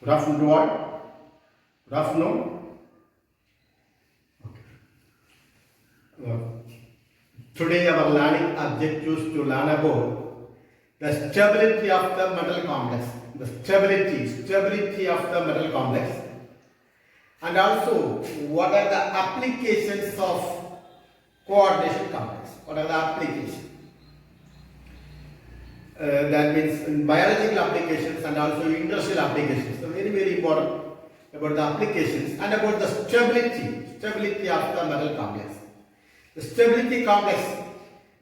Good afternoon to all. Good afternoon. Uh, Today our learning objectives to learn about the stability of the metal complex. The stability of the metal complex, and also what are the applications of coordination complex. What are the applications? That means in biological applications and also industrial applications. So very important about the applications and about the stability of the metal complex. The stability complex,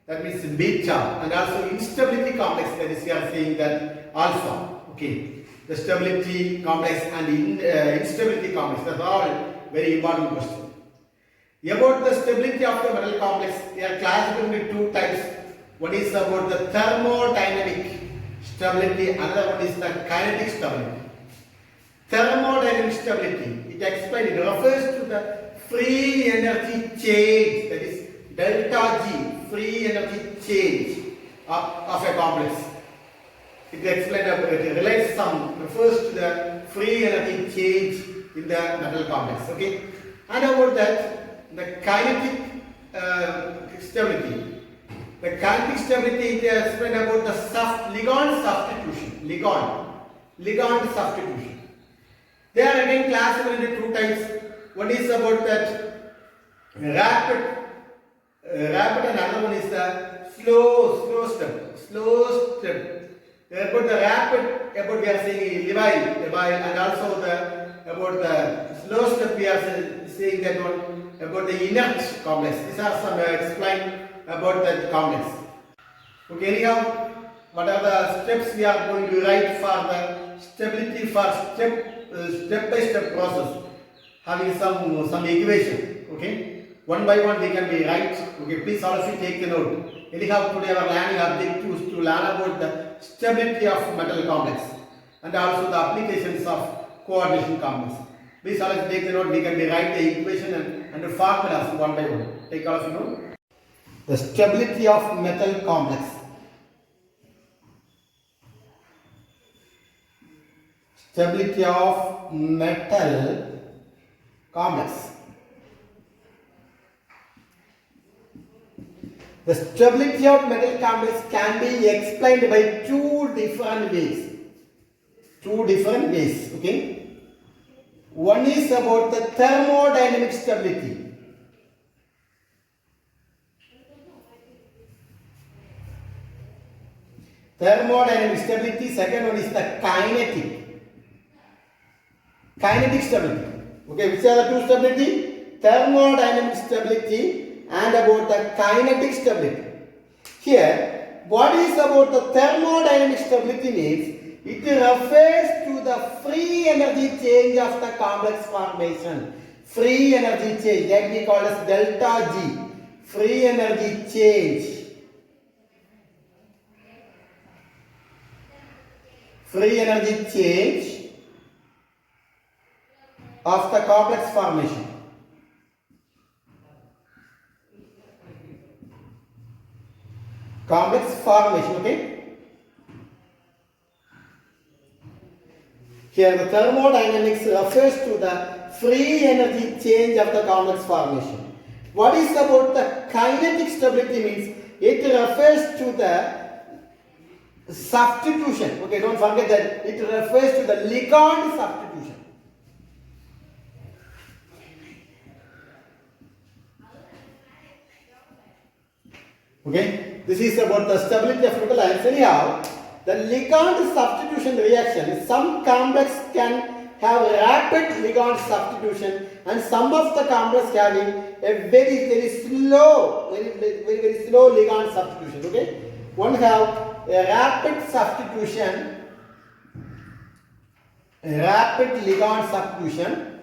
that means beta, and also instability complex, that is we are saying that alpha. Okay, the stability complex and instability complex, that's all very important question. About the stability of the metal complex, they are classified into two types. One is about the thermodynamic stability, another one is the kinetic stability. Thermodynamic stability, it refers to the free energy change, that is delta G, free energy change of a complex. It refers to the free energy change in the metal complex. Okay, and about that, the kinetic stability. The kinetic stability is explained about the ligand substitution. They are again classified into two types. One is about that rapid and another one is the slow step. About the rapid, about we are saying labile, and also about the slow step we are saying that one about the inert complex. These are some explained about that complex. Okay, anyhow, what are the steps we are going to write for the stability for step by step process, having some equation. Okay, one by one we can be write. Okay, please all of you take the note. Anyhow, today our learning objective is to learn about the stability of metal complex and also the applications of coordination complex. Please all of you take the note. We can be write the equation and the formulas one by one. Take all of you note. The stability of metal complex. Stability of metal complex. The stability of metal complex can be explained by two different ways. Okay. One is about the thermodynamic stability. Thermodynamic stability. Second one is the kinetic stability. Okay, which are the two stability? Thermodynamic stability and about the kinetic stability. Here, what is about the thermodynamic stability means it refers to the free energy change of the complex formation. Free energy change, that we call as delta G. Free energy change. Free energy change of the complex formation. Complex formation, okay? Here the thermodynamics refers to the free energy change of the complex formation. What is about the kinetic stability means it refers to the substitution. Okay, don't forget that it refers to the ligand substitution. Okay, this is about the stability of metal ions. Anyhow, the ligand substitution reaction, some complex can have rapid ligand substitution and some of the complex having a very slow ligand substitution. Okay, one have a rapid ligand substitution,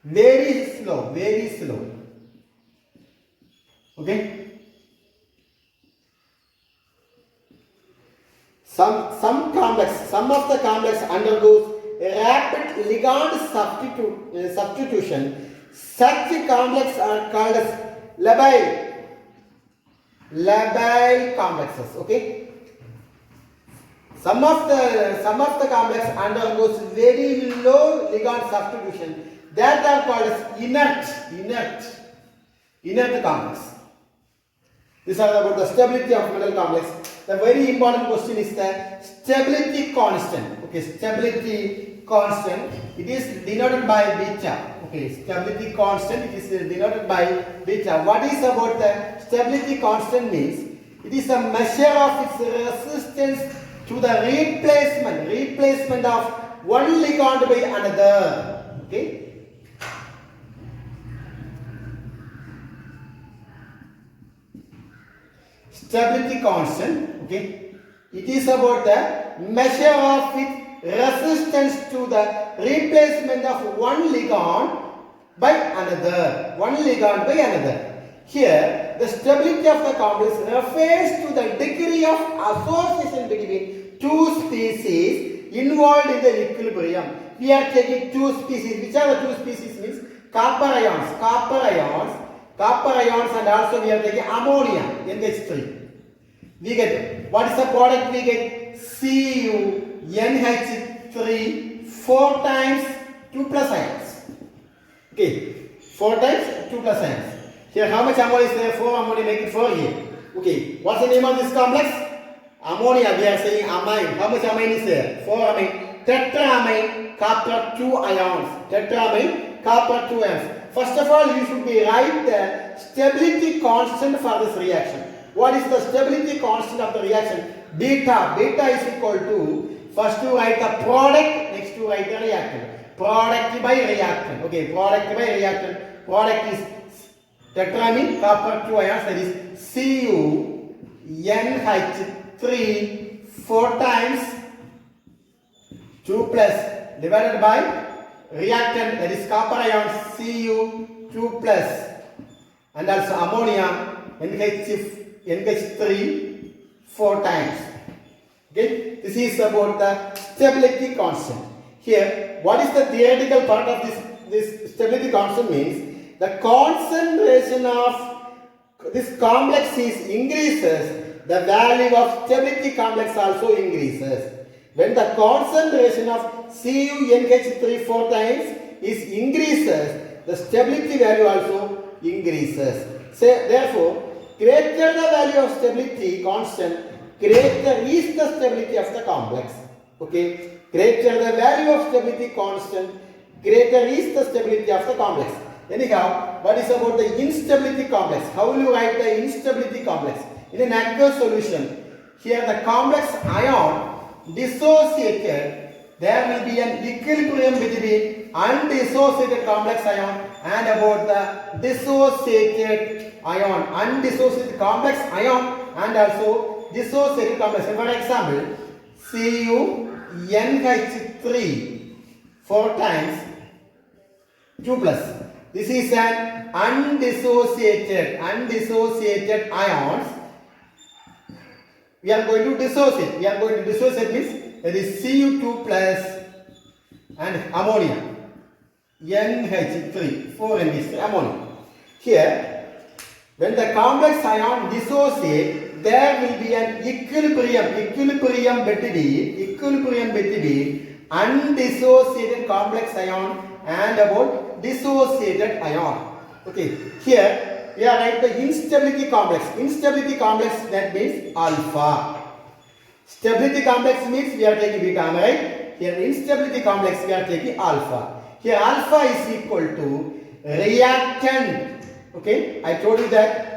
very slow. Okay, some of the complex undergoes rapid ligand substitution. Such complex are called as labile complexes. Okay, Some of the complex undergoes very low ligand substitution. That are called as inert complex. These are about the stability of metal complex. The very important question is the stability constant. Okay, stability constant. It is denoted by beta. Okay, stability constant. It is denoted by beta. What is about the stability constant means? It is a measure of its resistance to the replacement of one ligand by another. Okay. Stability constant, okay, it is about the measure of its resistance to the replacement of one ligand by another. Here, the stability of the complex refers to the degree of association between two species involved in the equilibrium. We are taking two species. Which are the two species? Means copper ions, and also we are taking ammonia, NH3. We get, what is the product we get? CuNH3 4 times 2 plus ions. Okay, 4 times 2 plus ions. Here how much ammonia is there? 4 ammonia, make it 4 here. Okay, what's the name of this complex? Ammonia, we are saying amine. How much amine is there? 4 amine. Tetraamine, copper 2 ions. Tetraamine, copper 2 ions. First of all, you should be write the stability constant for this reaction. What is the stability constant of the reaction? Beta. Beta is equal to, first to write the product, next to write the reactant. Product by reactant. Okay, product by reactant. Product is tetraamine, copper 2 ions, that is CuNH3 4 times 2 plus divided by reactant, that is copper ions Cu2 plus, and also ammonia NH3 4 times. Okay, this is about the stability constant. Here, what is the theoretical part of this stability constant means? The concentration of this complex increases, the value of stability complex also increases. When the concentration of CuNH3 4 times is increases, the stability value also increases. So therefore, greater the value of stability constant, greater is the stability of the complex. Okay, greater the value of stability constant, greater is the stability of the complex. Anyhow, what is about the instability complex? How will you write the instability complex? In an aqueous solution, here the complex ion dissociated, there will be an equilibrium between undissociated complex ion and about the dissociated ion, undissociated complex ion and also dissociated complex. For example, CuNH3 4 times 2 plus. This is an undissociated ions. We are going to dissociate. Means that is Cu2 plus and ammonia. NH3, 4 NH3, ammonia. Here, when the complex ion dissociate, there will be an equilibrium between undissociated complex ion and about dissociated ion. Okay, here we are writing the instability complex. Instability complex, that means alpha. Stability complex means we are taking beta, am I right? Here instability complex we are taking alpha. Here alpha is equal to reactant. Okay, I told you that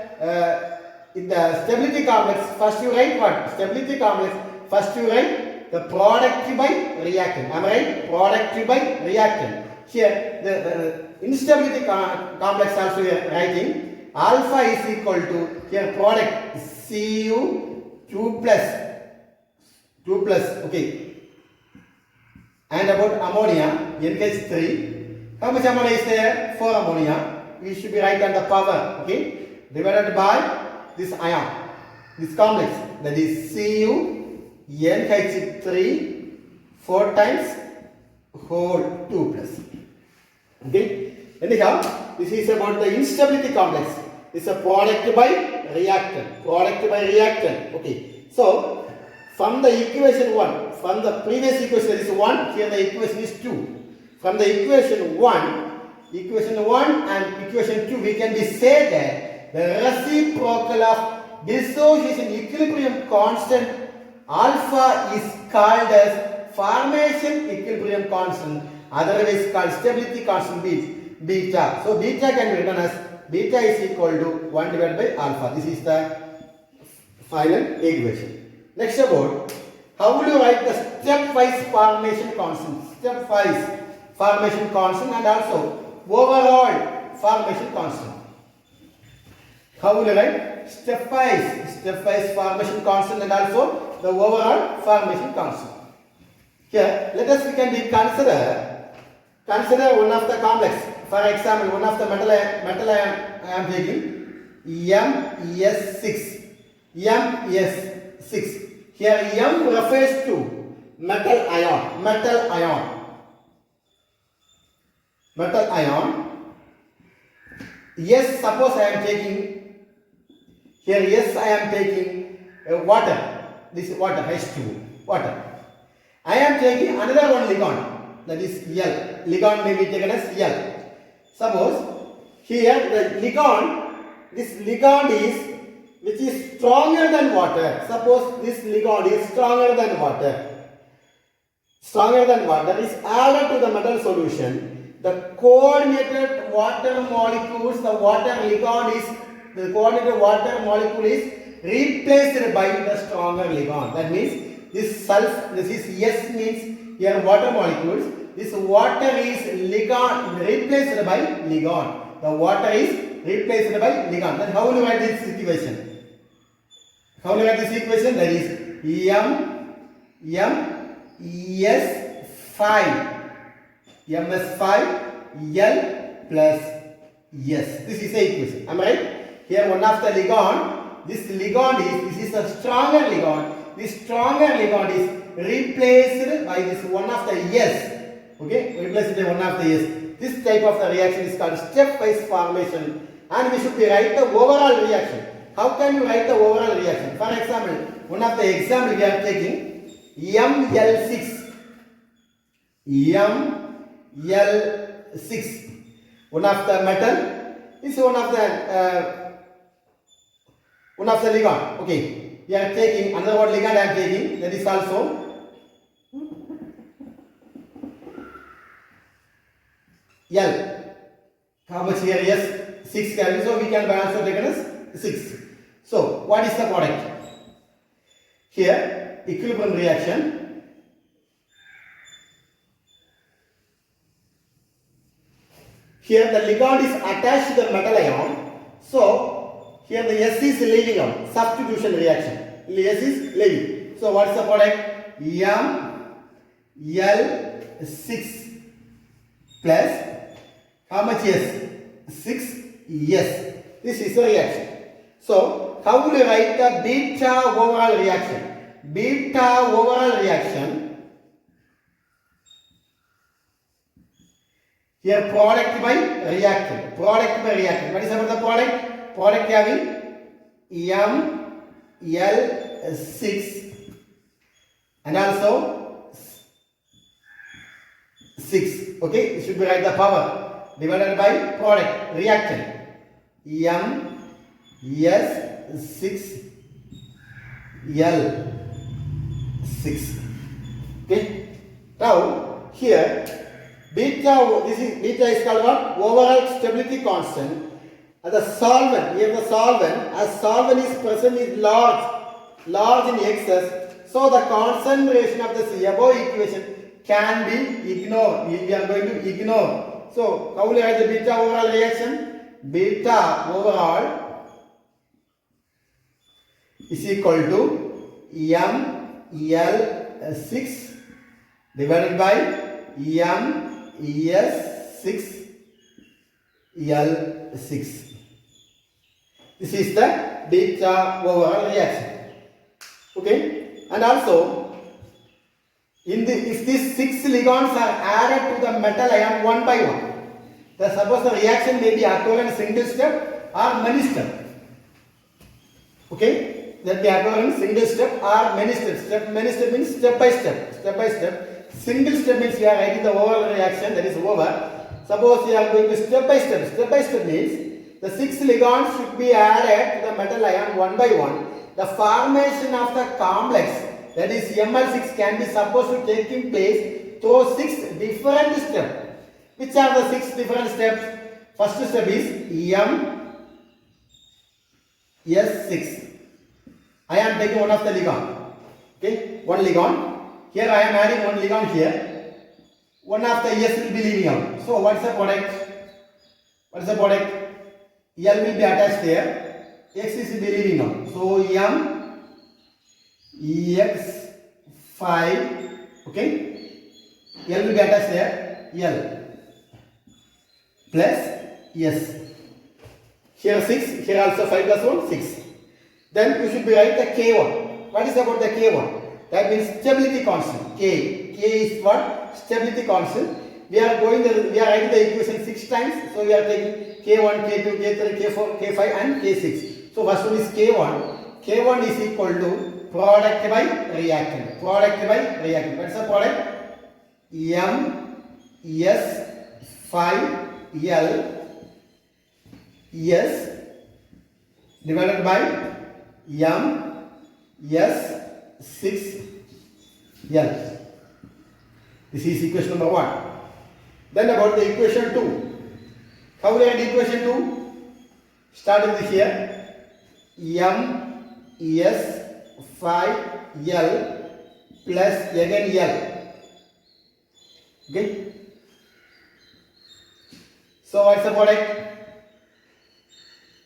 in the stability complex, first you write what? Stability complex, first you write the product by reactant. Am I right? Product by reactant. Here the instability complex also we are writing alpha is equal to, here product Cu2 plus, okay, and about ammonia NH3. How much ammonia is there? 4 ammonia. We should be writing the power, okay, divided by this ion, this complex, that is CuNH3 4 times whole 2 plus. Okay, anyhow, this is about the instability complex. It's a product by reactant. Okay, so from the equation 1, from the previous equation there is 1, here the equation is 2. From the equation 1 and equation 2, we can be say that the reciprocal of dissociation equilibrium constant alpha is called as formation equilibrium constant, otherwise called stability constant beta. So beta can be written as beta is equal to 1 divided by alpha. This is the final equation. Next about how will you write the stepwise formation constant? Stepwise formation constant and also overall formation constant. How will you write stepwise formation constant and also the overall formation constant? Here, we can consider one of the complex. For example, one of the metal I am taking MS6. MS6. Here M refers to metal ion. Yes, suppose I am taking here. Yes, I am taking water. This is water, H2O, water. I am taking another one ligand, that is L. Ligand may be taken as L. Suppose here the ligand, this ligand is which is stronger than water. Suppose this ligand is stronger than water. Stronger than water is added to the metal solution. The coordinated water molecules, the coordinated water molecule is replaced by the stronger ligand. That means this is S means here water molecules. This water is replaced by ligand. The water is replaced by ligand. Then how will you write this equation? That is MS5 L plus S. This is the equation. Am I right? Here one of the ligand. This is a stronger ligand. This stronger ligand is replaced by this one of the S. Okay, replaced by one of the S. This type of the reaction is called stepwise formation, and we should write the overall reaction. How can you write the overall reaction? For example, one of the example we are taking ML6. One of the metal is one of the ligand. Okay, we are taking another one ligand. I am taking, that is also L. How much here? Yes, 6 carries. So we can also take it as 6. So what is the product? Here equilibrium reaction. Here the ligand is attached to the metal ion. So here the S is leaving out. Substitution reaction. S is leaving. So what is the product? ML6 plus how much S? 6S. This is the reaction. So how will you write the beta overall reaction? Beta overall reaction. Here product by reactant. What is about the product? Product having ML6 and also 6. Okay, it should be write the power divided by product reactant. M6L6. Okay. Now here beta is called what? Overall stability constant. And the solvent, here the solvent, as solvent is present is large in excess, so the concentration of the above equation can be ignored. We are going to ignore. So how will you write the beta overall reaction? Beta overall is equal to ML6 divided by MS6L6. This is the beta overall reaction. Okay, and also if these 6 ligands are added to the metal ion one by one, then suppose the reaction may be occur in single step or many step. Okay, that can occur in single step or many steps. Many step means step by step. Step by step. Single step means you are writing the overall reaction, that is over. Suppose you are going to step by step. Step by step means the 6 ligands should be added to the metal ion one by one. The formation of the complex, that is Ml6, can be supposed to take place through 6 different steps. Which are the 6 different steps? First step is S6. I am taking one of the ligand. Okay, one ligand. Here I am adding one ligand here. One of the S will be leaving out. So what's the product? What is the product? L will be attached there. X is be leaving out. So M X 5. Okay. L will be attached there. L plus S. Here 6. Here also 5 plus 1 6. Then you should be write the K1. What is about the K1? That means stability constant. K. K is what? Stability constant. We are writing the equation 6 times. So we are taking K1, K2, K3, K4, K5 and K6. So first one is K1. K1 is equal to product by reactant. Product by reactant. What's the product? M S 5 L S divided by M S 6 L. This is equation number 1. Then about the equation 2. How will I write equation 2? Start with here. M S 5 L plus again L. Okay. So what's the product?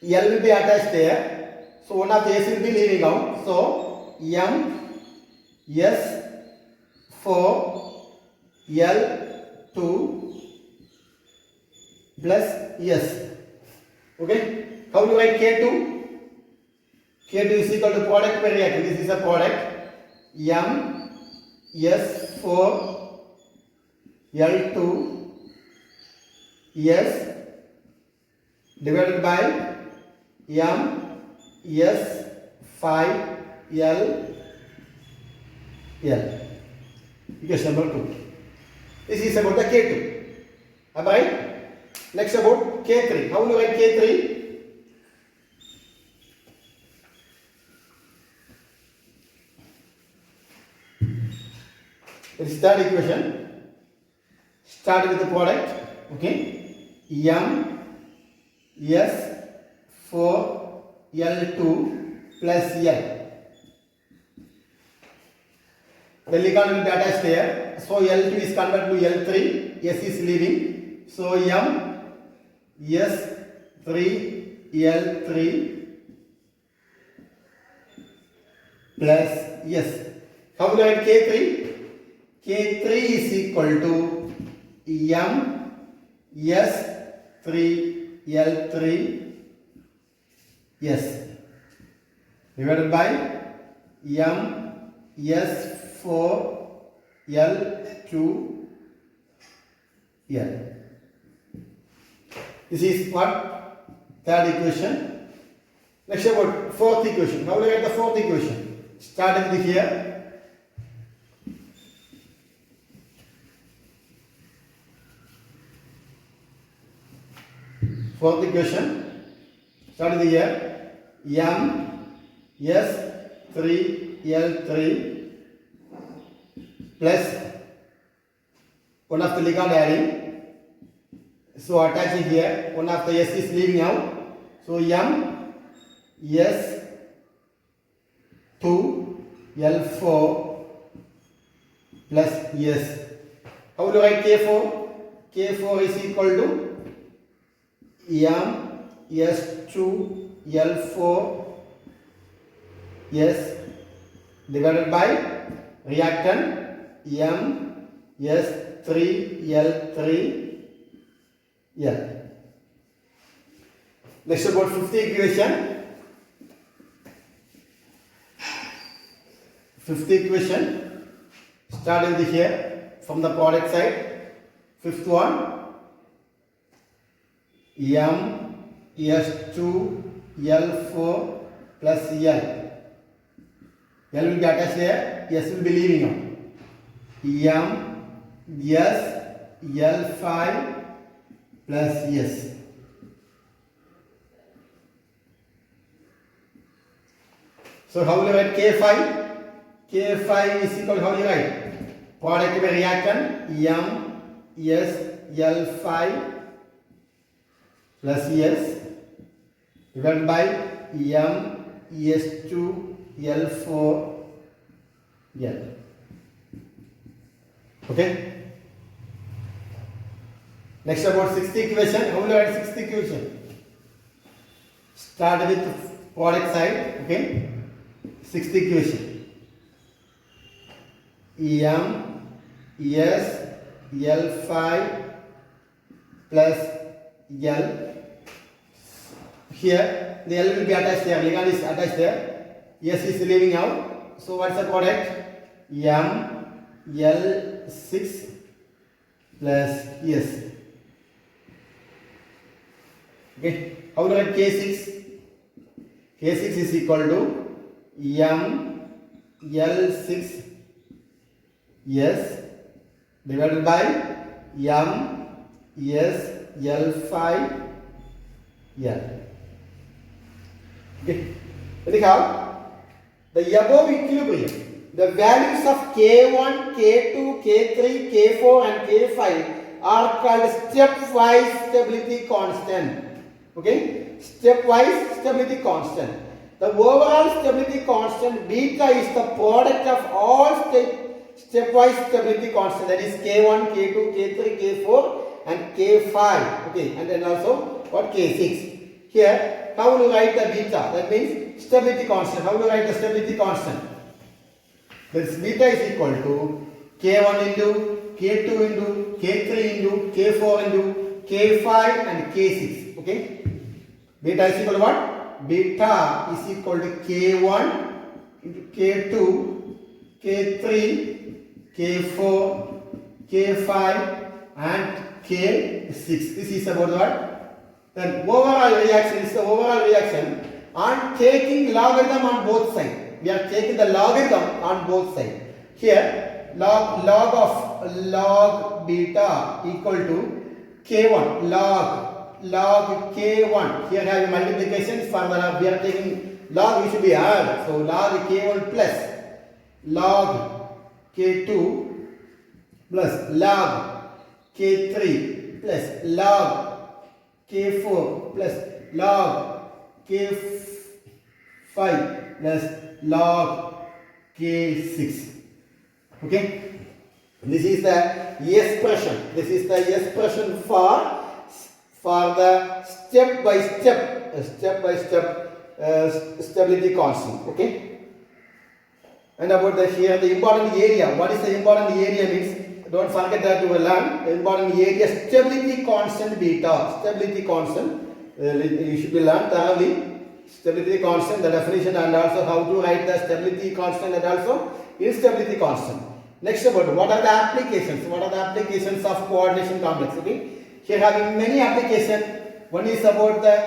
L will be attached there. So one of the S will be leaving out. So M S 4 L 2 plus S. Okay. How do you write K2? K2 is equal to product by reactant. This is a product. M S 4 L 2 S divided by M S 5 L L. Equation number 2. This is about the K2. Am I right? Next about K3. How will you write K3? It is third equation. Start with the product. Okay. M S 4 L2 plus L. The ligand will be attached there. So L2 is converted to L3. S is leaving. So M S 3 L3 plus S. How will I write K3? K3 is equal to M S 3 L3 S divided by M S 4 L2 L. This is what? Third equation. Next about fourth equation. How will I write the fourth equation? Starting with here. Fourth equation. Starting with here. M S 3 L3 plus one of the ligand adding. So attaching here, one of the S is leaving out. So M S 2 L4 plus S. How will you write K4? K4 is equal to M S 2 L4 S divided by reactant M S 3 L3 L. Next about fifth equation. Fifth equation. Starting with here from the product side. Fifth one. M S 2 L4 plus L L will be attached here, S will be leaving out. M, S, L5 plus S. So how will you write K5? K5 is equal to, how will you write? Product by reactant M, S, L5 plus S divided by M, S2, L4, L. Okay? Next about sixth equation. How will you write sixth equation? Start with product side. Okay? Sixth equation. M, S, L5 plus L. Here the L will be attached there. Ligand is attached there. S is leaving out. So what's the product? M, L6 plus S. Okay. How do I write K6? K6 is equal to M, L6 S divided by M, S, L5 L. Okay. Anyhow, the above equilibrium, the values of K1, K2, K3, K4 and K5 are called stepwise stability constant. Okay? Stepwise stability constant. The overall stability constant beta is the product of all stepwise stability constant, that is K1, K2, K3, K4 and K5. Okay, and then also what? K6. Here, how will you write the beta? That means stability constant. How will you write the stability constant? This beta is equal to K1 into K2 into K3 into K4 into K5 and K6. Okay? Beta is equal to what? Beta is equal to K1 into K2, K3, K4, K5 and K6. This is about what? Then overall reaction is the overall reaction on taking logarithm on both sides. We are taking the logarithm on both sides. Here log of log beta equal to K1 log K1. Here have a multiplication. Further we are taking log, we should be add. So log K1 plus log K2 plus log K3 plus log K4 plus log K5 plus log K6. Okay? This is the expression. This is the expression for the step by step stability constant. Okay? And about the here the important area. What is the important area means? Don't forget that you will learn the important area stability constant beta. Stability constant. You should be learned thoroughly. Stability constant, the definition, and also how to write the stability constant and also instability constant. Next about what are the applications? What are the applications of coordination complex? Okay. Here having many applications. One is about the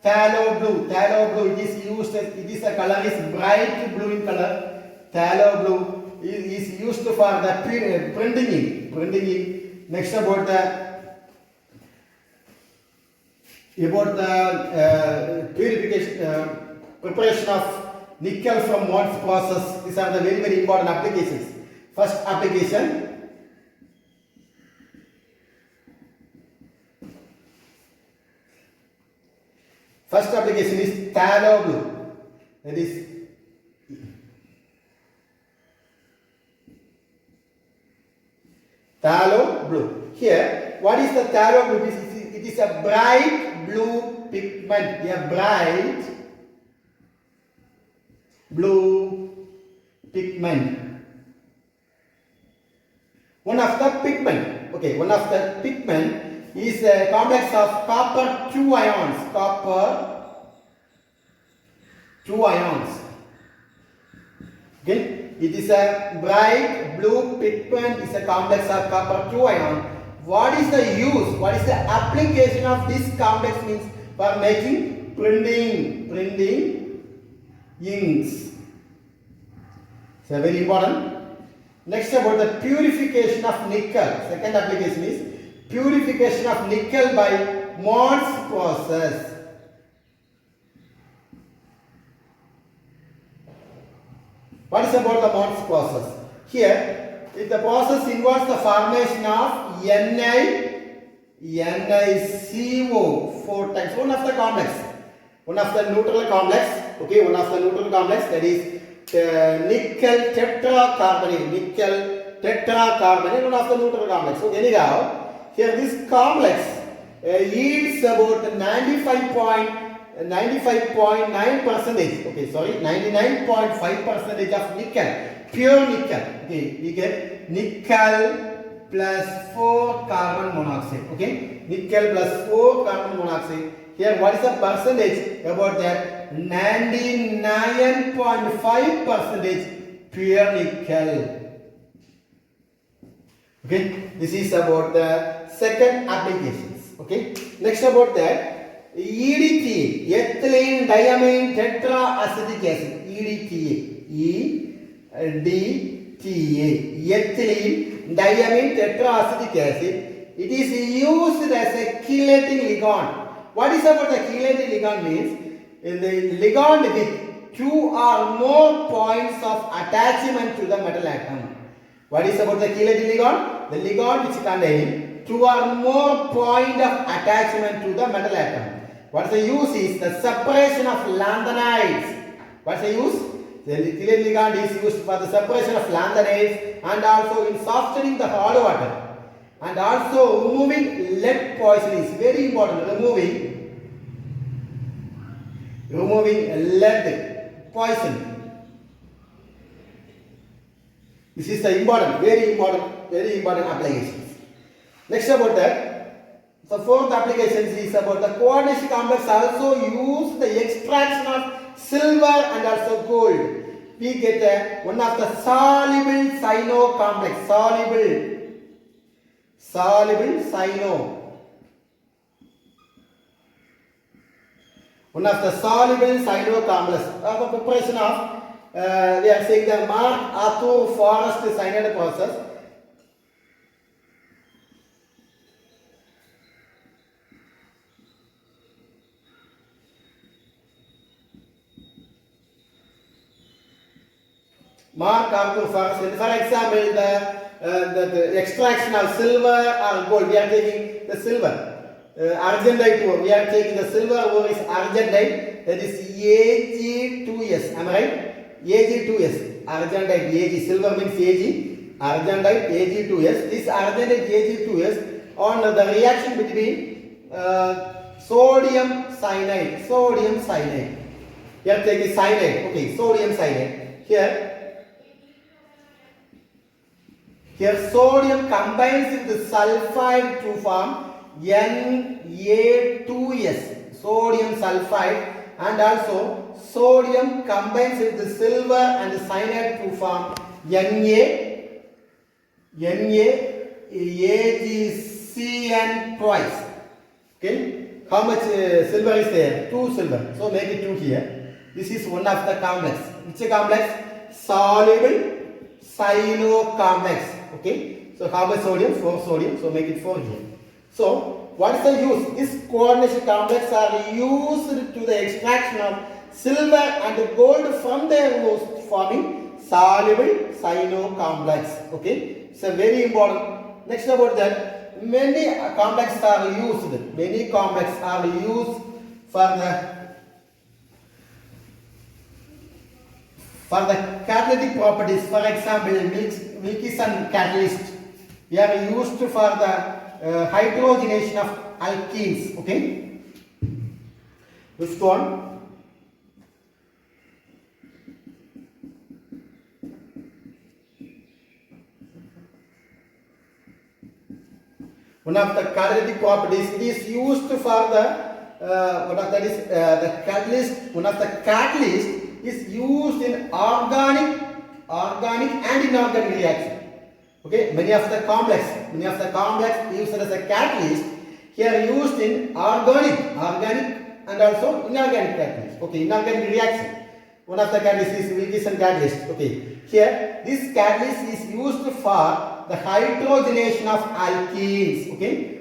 phthalo blue. Phthalo blue, it is used. It is a color is bright blue in color. Phthalo blue is used for the printing ink. Next about the purification, preparation of nickel from Mond's process. These are the very, very important applications. First application. First application is phthalo blue. That is phthalo blue. Here, what is the phthalo blue? It is a bright blue pigment. A bright blue pigment. One of the pigment. Okay, one of the pigment is a complex of copper 2 ions. Copper 2 ions. Okay, it is a bright blue pigment. Is a complex of copper 2 ion. What is the use? What is the application of this complex means for making printing inks? So very important. Next about the purification of nickel. Second application is purification of nickel by Mond's process. What is about the Mond's process? Here, if the process involves the formation of NiCO 4 times. One of the complex. One of the neutral complex. Okay, one of the neutral complex, that is nickel tetracarbonate. Nickel tetracarbonate, one of the neutral complex. So anyhow, here this complex yields about 95.9%. Okay, sorry, 99.5% of nickel, pure nickel. Okay, we get nickel plus 4 carbon monoxide. Okay, nickel plus 4 carbon monoxide. Here, what is the percentage about that? 99.5% pure nickel. Okay, this is about the second applications. Okay, next about that. EDTA, ethylene diamine tetraacetic acid. EDTA, ethylene diamine tetraacetic acid. It is used as a chelating ligand. What is about the chelating ligand means? In the ligand with 2 or more points of attachment to the metal atom. What is about the chelating ligand? The ligand which contains 2 or more point of attachment to the metal atom. What's the use is the separation of lanthanides. What's the use? The chelating ligand is used for the separation of lanthanides and also in softening the hard water and also removing lead poison is very important. Removing lead poison. This is the important, very important applications. Next about that. The fourth application is about the coordination complex also use the extraction of silver and also gold. We get one of the soluble cyano complex. Soluble cyano. One of the soluble cyano complex. The preparation of we are saying the MacArthur Forest cyanide process. MacArthur Forest, for example, the extraction of silver or gold, we are taking the silver. Argentite ore, we are taking the silver ore is argentite, that is Ag2S, am I right? Ag2S, argentite, Ag, silver means Ag, argentite Ag2S. This argentite Ag2S on the reaction between sodium cyanide. We are taking cyanide, okay, sodium cyanide. Here sodium combines with the sulfide to form Na2S, sodium sulfide, and also sodium combines with the silver and the cyanide to form NaAgCN twice. Okay, how much silver is there? 2 silver, so make it 2 here. This is one of the complex. Which complex? Soluble cyano complex. Okay, so how much sodium? 4 sodium, so make it 4 here. So what is the use? These coordination complex are used to the extraction of silver and gold from their host, forming soluble cyano complex. Okay, so very important. Next about that, many complexes are used. Many complexes are used for the catalytic properties. For example, Wilkinson catalyst. We are used for the hydrogenation of alkenes. Okay, this one. One of the catalytic properties, it is used for the the catalyst. One of the catalyst is used in organic and inorganic reaction. Okay, many of the complex used as a catalyst here used in organic and also inorganic catalyst. Okay, inorganic reaction. one of the catalyst is Wilkinson catalyst. Okay, here this catalyst is used for the hydrogenation of alkenes. Okay,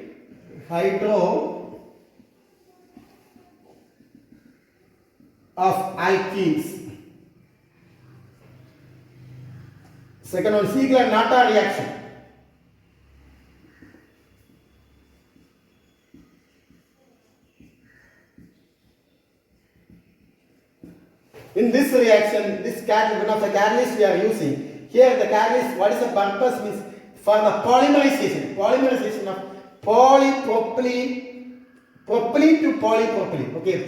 of alkenes. Second one, Ziegler-Natta reaction. In this reaction, this catalyst, one of the catalysts we are using, here the catalyst, what is the purpose means for the polymerization of polypropylene to polypropylene. Okay,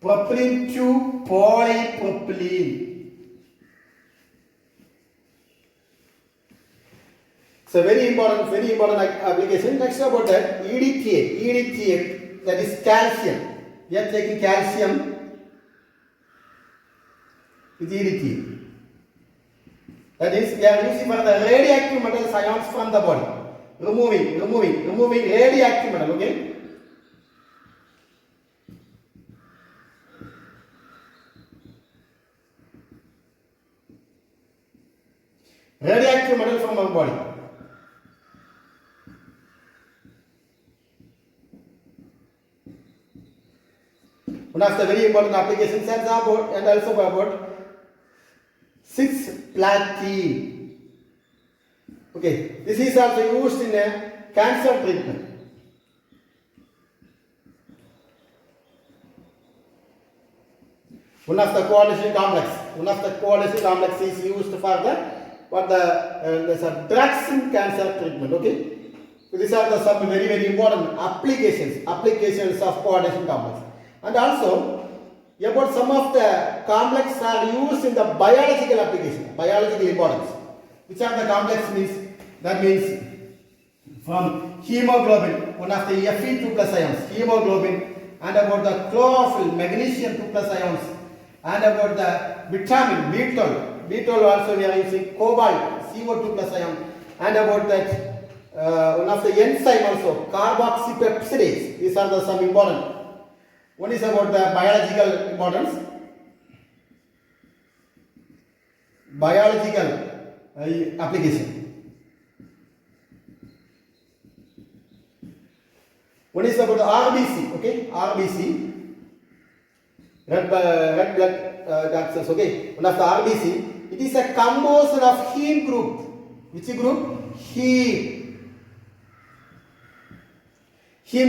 propylene to polypropylene. So very important application. Next about that, EDTA, that is calcium. We are taking calcium with EDTA. That is, we are using for the radioactive metal ions from the body. Removing radioactive metal, okay? Radioactive metal from our body. One of the very important applications and also about 6-platinum. Okay, this is also used in a cancer treatment. One of the coalition complex is used for the drugs in cancer treatment. Okay, so these are the some very important applications of coalition complex. And also about some of the complexes are used in the biological application, biological importance. Which are the complex means? That means from hemoglobin, one of the Fe2 plus ions, hemoglobin, and about the chlorophyll, magnesium 2 plus ions, and about the vitamin B12 also we are using cobalt, CO2 plus ion, and about that one of the enzyme also, carboxypeptidase. These are the some important. One is about the biological importance, application. One is about the RBC, okay, RBC, red blood cells, okay. One of the RBC, it is a composition of heme group. Which group? Heme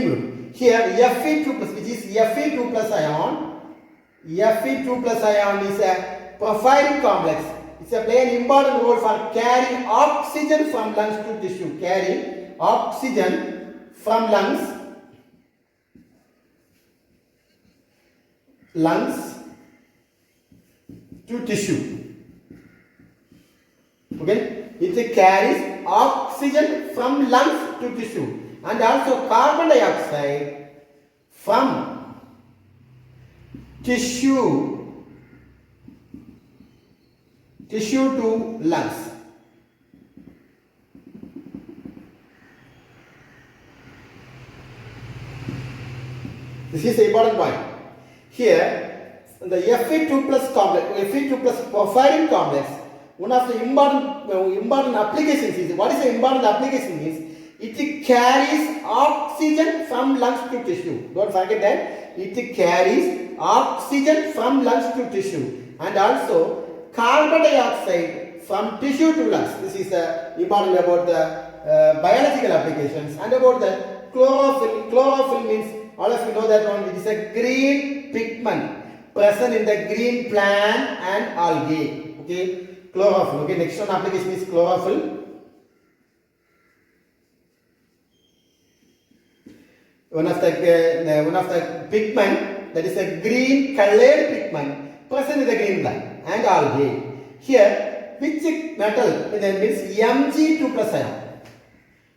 group. Here Fe2 plus, which is Fe2 plus ion. Fe2 plus ion is a porphyrin complex. It's a play an important role for carrying oxygen from lungs to tissue. Carrying oxygen from lungs to tissue. Okay, it carries oxygen from lungs to tissue. And also carbon dioxide from tissue to lungs. This is an important point. Here, the Fe2 plus complex, Fe2 plus porphyrin complex, one of the important applications is, what is the important application means? It carries oxygen from lungs to tissue. Don't forget that. It carries oxygen from lungs to tissue. And also carbon dioxide from tissue to lungs. This is important about the biological applications. And about the chlorophyll. Chlorophyll means, all of you know that one. It is a green pigment present in the green plant and algae. Okay, chlorophyll. Okay, next one application is chlorophyll. One of the pigment, that is a green colored pigment present in the green plant and algae. Here, which metal means Mg2 plus ion.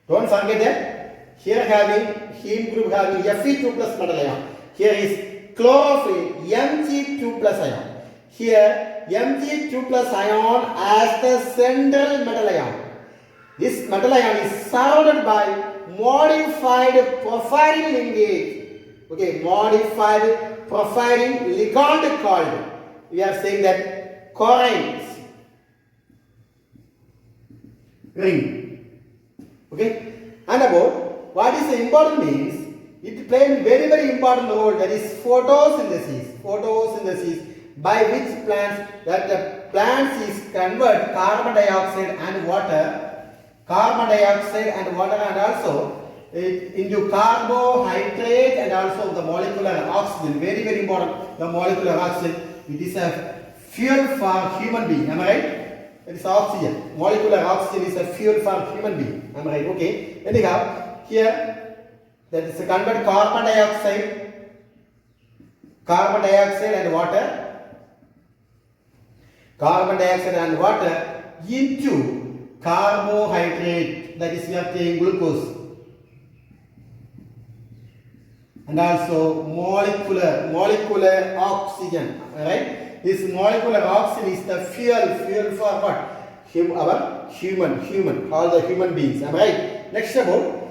Don't forget that. Here having heme group having Fe2 plus metal ion. Here is chlorophyll Mg2 plus ion. Here Mg2 plus ion as the central metal ion. This metal ion is surrounded by modified porphyrin linkage. Okay, modified profiling ligand called. We are saying that Corinth ring. Okay, and about what is the important means, it plays very very important role, that is photosynthesis. Photosynthesis, by which plants is convert carbon dioxide and water, and also into carbohydrate and also the molecular oxygen. Very very important, the molecular oxygen. It is a fuel for human being. Am I right? It is oxygen. Molecular oxygen is a fuel for human being. Am I right? Okay. Anyhow, here that is convert carbon dioxide and water into carbohydrate, that is we are saying glucose, and also molecular oxygen. Right? This molecular oxygen is the fuel for what? Our human, all the human beings. Am I right? Next about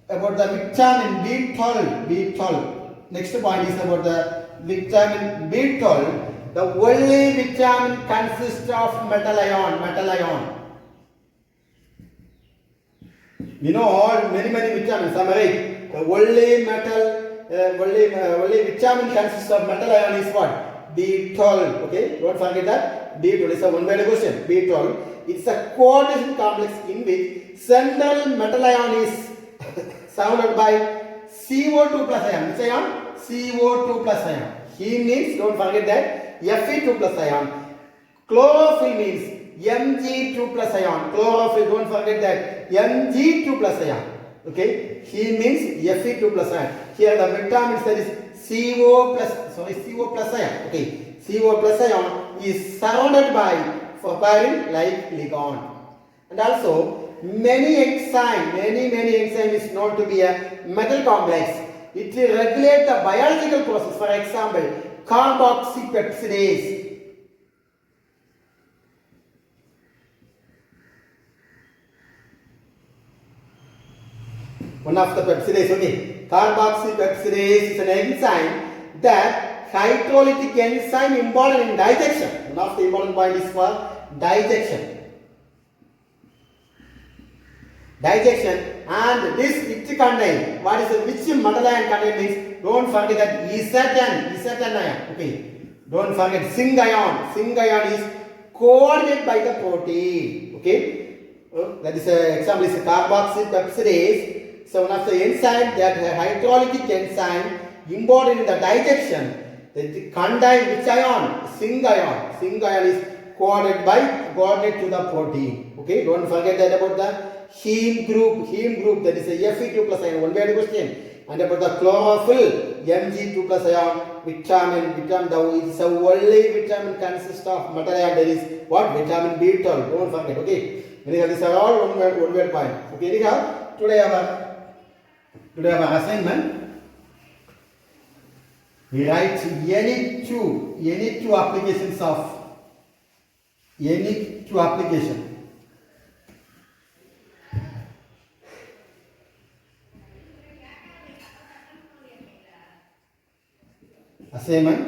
the vitamin B12. Next point is about the vitamin B12. The only vitamin consists of metal ion. We know all many vitamins. Am I right? The only vitamin consists of metal ion is what? B12. Okay, don't forget that. B12 is a one-word question. B12. It's a coordination complex in which central metal ion is surrounded by CO2 plus ion. Which ion? CO2 plus ion. He means, don't forget that, Fe2 plus ion. Chlorophyll means Mg2 plus ion. Chlorophyll, don't forget that, Mg2 plus ion. Okay, he means Fe2 plus ion. Here the vitamins, that is CO plus ion. Okay, CO plus ion is surrounded by propyrin like ligand. And also many enzyme is known to be a metal complex. It regulates the biological process. For example, carboxypeptidase. One of the peptidase, okay. Carboxypeptidase is an enzyme that hydrolytic enzyme important in digestion. One of the important point is for digestion. And this it contain, what is which metal ion contain means, don't forget that Zn ion. Okay, don't forget zinc ion. Zinc ion is coordinated by the protein. Okay, that is a example is carboxypeptidase. So one of the enzyme, that hydrolytic enzyme important in the digestion, that contain which ion? Zinc ion. Zinc ion is coordinate to the protein. Okay, don't forget that about the heme group, that is a Fe2 plus ion, one word question. And about the chlorophyll, Mg2 plus ion, vitamin, the only vitamin consists of metal ion, that is what? Vitamin B12, don't forget. Okay, anyhow, these are all one word point. Okay, anyhow, today our assignment, we write any two applications of assignment,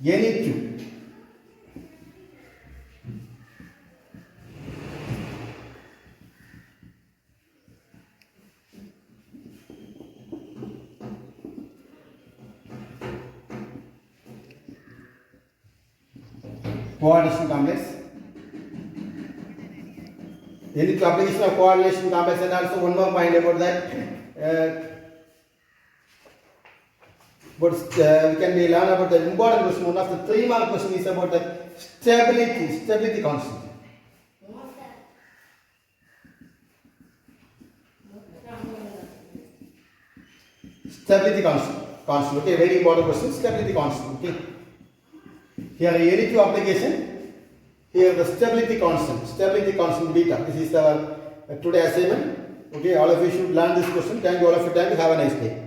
any two. Coordination complex. Any application of coordination complex, and also one more point about that. But we can learn about the important question. One of the 3 mark question is about the stability constant. Stability constant. Okay, very important question. Stability constant. Okay. Here any two application. Here the stability constant beta. This is our today assignment. Okay, all of you should learn this question. Thank you all of your time. Have a nice day.